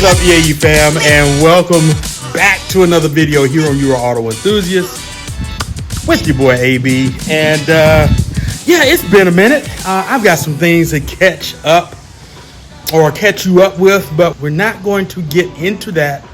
up, EAE fam, and welcome back to another video here on Your Auto Enthusiast with your boy AB. And yeah, it's been a minute. I've got some things to catch you up with, but we're not going to get into that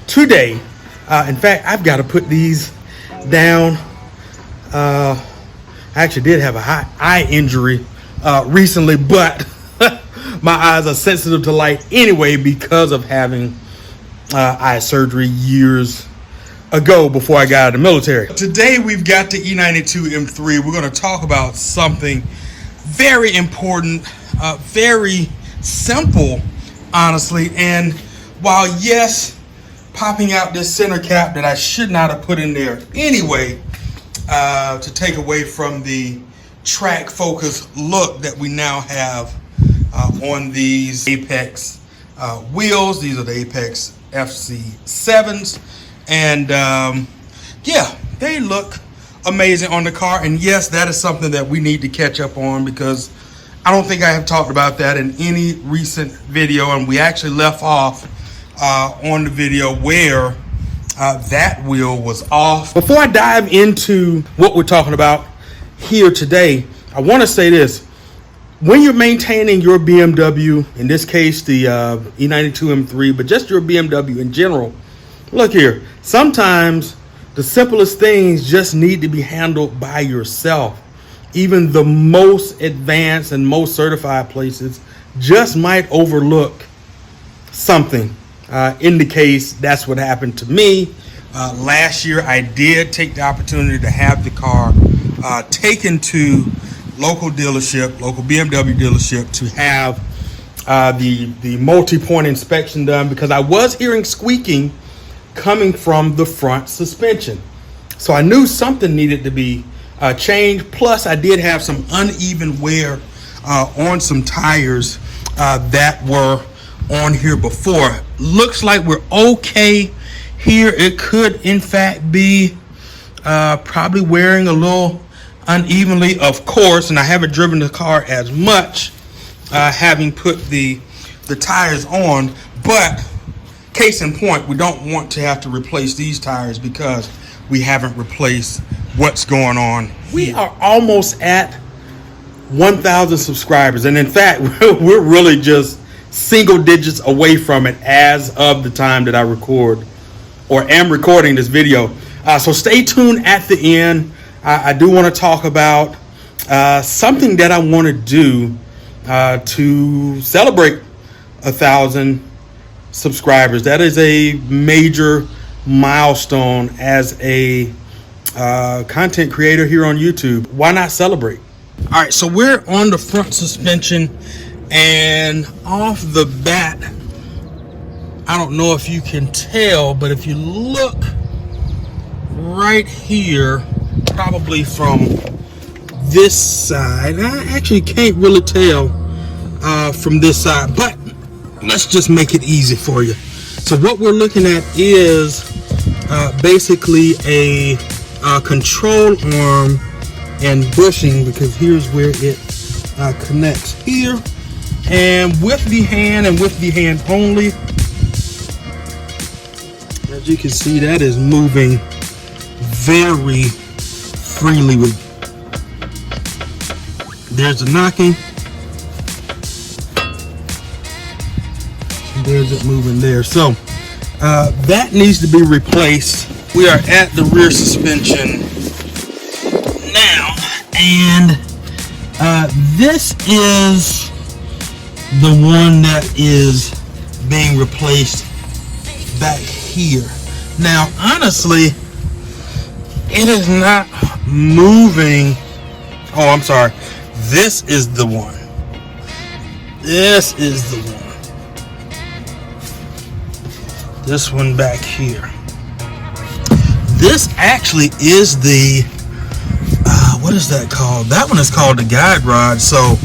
today. In fact, I've got to put these down. I actually did have a eye injury recently, but my eyes are sensitive to light anyway because of having eye surgery years ago before I got out of the military. Today we've got the E92 M3. We're going to talk about something very important, very simple, honestly. And while yes, popping out this center cap that I should not have put in there anyway, to take away from the track focus look that we now have on these Apex wheels. These are the Apex FC7s, and yeah, they look amazing on the car. And yes, that is something that we need to catch up on, because I don't think I have talked about that in any recent video, and we actually left off on the video where that wheel was off. Before I dive into what we're talking about here today, I want to say this. When you're maintaining your BMW, in this case the E92 M3, but just your BMW in general, look here, sometimes the simplest things just need to be handled by yourself. Even the most advanced and most certified places just might overlook something. In the case, that's what happened to me. Last year, I did take the opportunity to have the car taken to local BMW dealership, to have the multi-point inspection done, because I was hearing squeaking coming from the front suspension. So I knew something needed to be changed. Plus, I did have some uneven wear on some tires that were on here before. Looks like we're okay here. It could in fact be probably wearing a little unevenly, of course, and I haven't driven the car as much having put the tires on, but case in point, we don't want to have to replace these tires because we haven't replaced what's going on. We are almost at 1,000 subscribers, and in fact we're really just single digits away from it as of the time that I record or am recording this video. So stay tuned at the end. I do want to talk about something that I want to do to celebrate 1,000 subscribers. That is a major milestone as a content creator here on YouTube. Why not celebrate? All right, so we're on the front suspension, and off the bat, I don't know if you can tell, but if you look right here, probably from this side, I actually can't really tell from this side, but let's just make it easy for you. So what we're looking at is basically a control arm and bushing, because here's where it connects here, and with the hand and with the hand only, as you can see, that is moving very freely. With there's the knocking, there's it moving there. So that needs to be replaced. We are at the rear suspension now, and this is the one that is being replaced back here. Now honestly, it is not moving. Oh, I'm sorry. This is the one. This is the one. This one back here. This actually is the what is that called? That one is called the guide rod. So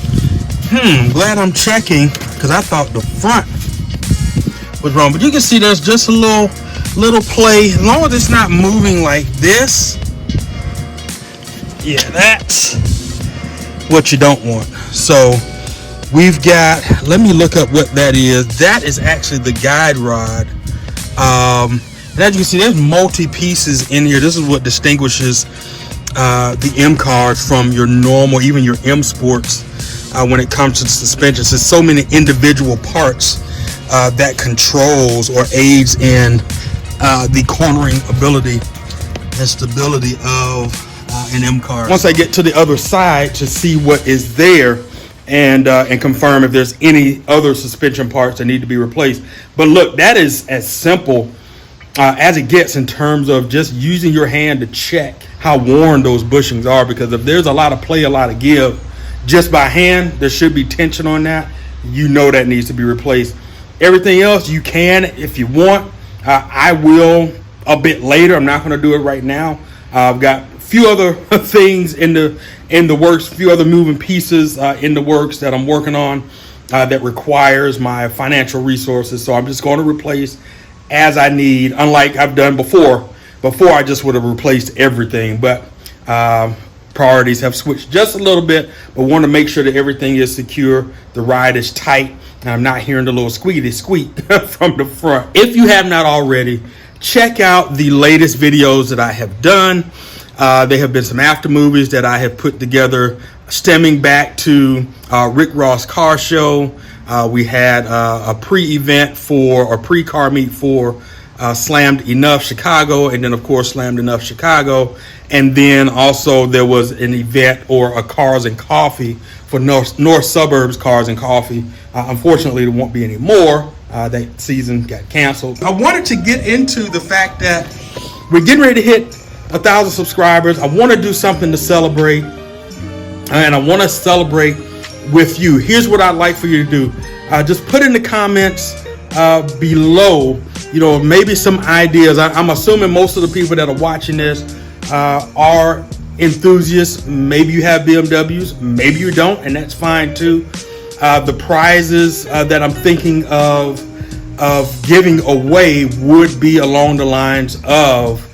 I'm glad I'm checking, because I thought the front was wrong. But you can see there's just a little play. As long as it's not moving like this, yeah, that's what you don't want. So We've got, let me look up what that is. That is actually the guide rod. And as you can see, there's multi-pieces in here. This is what distinguishes the M cards from your normal, even your M Sports, when it comes to suspensions. There's so many individual parts that controls or aids in the cornering ability and stability of an M card. Once I get to the other side to see what is there and confirm if there's any other suspension parts that need to be replaced. But look, that is as simple as it gets in terms of just using your hand to check how worn those bushings are, because if there's a lot of play, a lot of give, just by hand, there should be tension on that. You know that needs to be replaced. Everything else you can, if you want. I will a bit later. I'm not going to do it right now. I've got a few other things in the works, a few other moving pieces in the works that I'm working on that requires my financial resources. So I'm just going to replace as I need, unlike I've done before. Before, I just would have replaced everything, but priorities have switched just a little bit, but want to make sure that everything is secure, the ride is tight, and I'm not hearing the little squeaky squeak from the front. If you have not already, check out the latest videos that I have done. There have been some after movies that I have put together stemming back to Rick Ross Car Show. We had a pre-event or pre-car meet for Slammed Enough Chicago, and then of course Slammed Enough Chicago, and then also there was an event or a Cars and Coffee for North Suburbs Cars and Coffee. Unfortunately, there won't be any more. That season got canceled. I wanted to get into the fact that we're getting ready to hit 1,000 subscribers. I want to do something to celebrate, and I want to celebrate with you. Here's what I'd like for you to do. Just put in the comments below, maybe some ideas. I'm assuming most of the people that are watching this are enthusiasts. Maybe you have BMWs, maybe you don't, and that's fine too. The prizes that I'm thinking of giving away would be along the lines of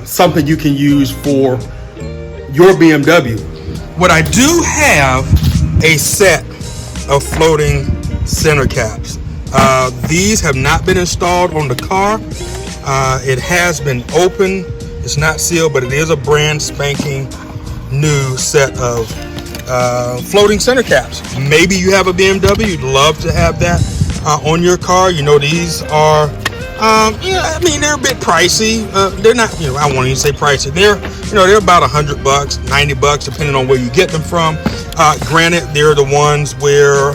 something you can use for your BMW. What I do have a set of floating center caps. These have not been installed on the car. It has been open. It's not sealed, but it is a brand spanking new set of floating center caps. Maybe you have a BMW. You'd love to have that on your car. These are, they're a bit pricey. They're not, I won't even say pricey. They're about $100, $90, depending on where you get them from. Granted, they're the ones where,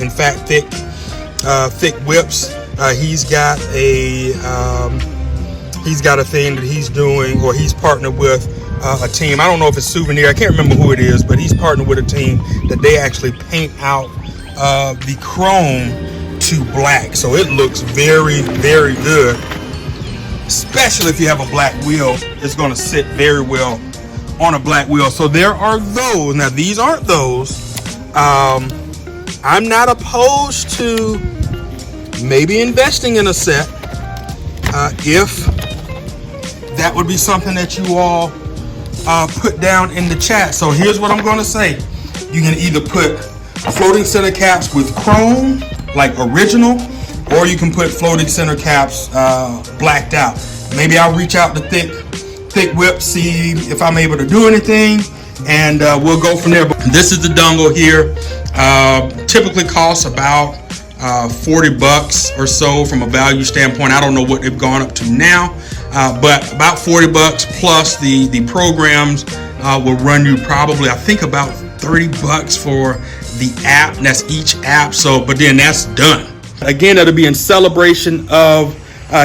in fact, Thick Whips. He's got a thing that he's doing, or he's partnered with a team. I don't know if it's Souvenir. I can't remember who it is, but he's partnered with a team that they actually paint out the chrome to black, so it looks very, very good. Especially if you have a black wheel, it's going to sit very well on a black wheel. So there are those. Now these aren't those. I'm not opposed to maybe investing in a set if that would be something that you all put down in the chat. So here's what I'm going to say. You can either put floating center caps with chrome, like original, or you can put floating center caps blacked out. Maybe I'll reach out to Thick Whip, see if I'm able to do anything, and we'll go from there. But this is the dongle here. Typically costs about $40 or so from a value standpoint. I don't know what they've gone up to now, but about $40 plus the programs will run you probably, I think, about $30 for the app, and that's each app. So, but then that's done. Again, it'll be in celebration of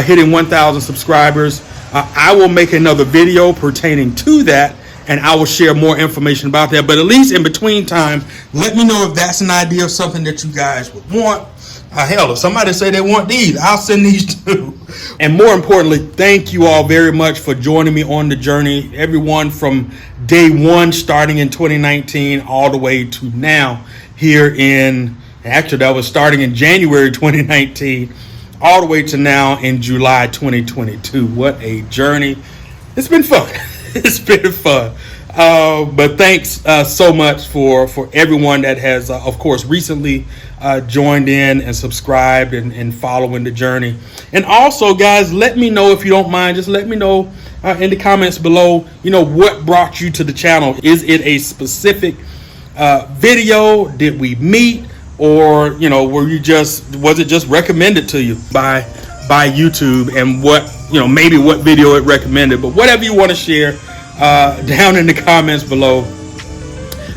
hitting 1,000 subscribers. I will make another video pertaining to that, and I will share more information about that. But at least in between time, let me know if that's an idea of something that you guys would want. Hell, if somebody say they want these, I'll send these too. And more importantly, thank you all very much for joining me on the journey. Everyone from day one, starting in 2019, all the way to now here actually that was starting in January 2019, all the way to now in July 2022. What a journey. It's been fun. It's been fun. But thanks so much for everyone that has, of course, recently joined in and subscribed and following the journey. And also, guys, let me know if you don't mind. Just let me know in the comments below, what brought you to the channel. Is it a specific video? Did we meet? Or, was it just recommended to you by YouTube, and maybe what video it recommended? But whatever you want to share down in the comments below,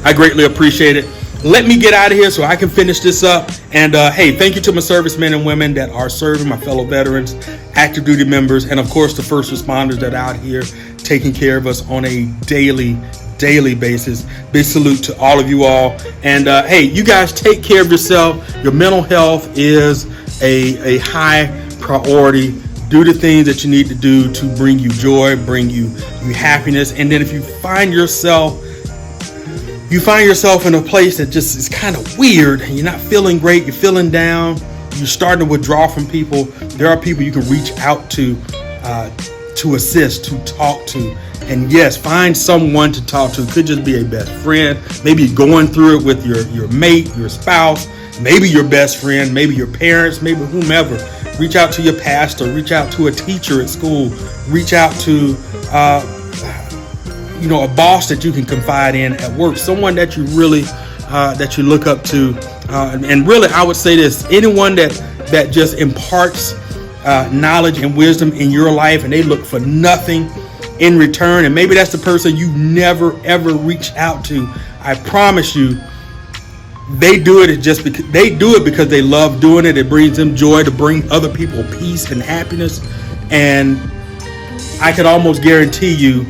I greatly appreciate it. Let me get out of here so I can finish this up. And hey, thank you to my servicemen and women that are serving, my fellow veterans, active duty members, and of course the first responders that are out here taking care of us on a daily basis. Big salute to all of you all. And hey, you guys take care of yourself. Your mental health is a high priority. Do the things that you need to do to bring you joy, bring you happiness. And then if you find yourself in a place that just is kind of weird and you're not feeling great, you're feeling down, you're starting to withdraw from people, there are people you can reach out to assist, to talk to. And yes, find someone to talk to. It could just be a best friend. Maybe you're going through it with your mate, your spouse, maybe your best friend, maybe your parents, maybe whomever. Reach out to your pastor, reach out to a teacher at school, reach out to a boss that you can confide in at work, someone that you really that you look up to. And really, I would say this: anyone that just imparts knowledge and wisdom in your life, and they look for nothing in return, and maybe that's the person you never ever reach out to. I promise you, they do it because they love doing it. It brings them joy to bring other people peace and happiness. And I could almost guarantee you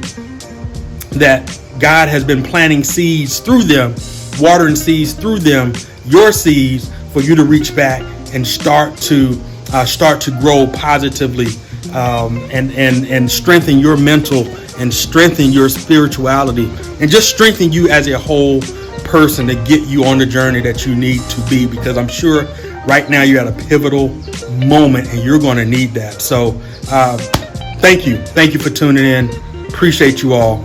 that God has been planting seeds through them, watering seeds through them, your seeds, for you to reach back and start to grow positively, and strengthen your mental and strengthen your spirituality and just strengthen you as a whole person to get you on the journey that you need to be, because I'm sure right now you're at a pivotal moment and you're going to need that. So thank you for tuning in. Appreciate you all.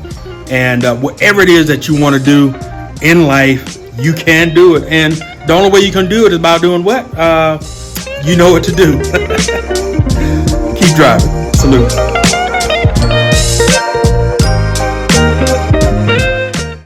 And whatever it is that you want to do in life, you can do it. And the only way you can do it is by doing what? You know what to do. Keep driving. Salute.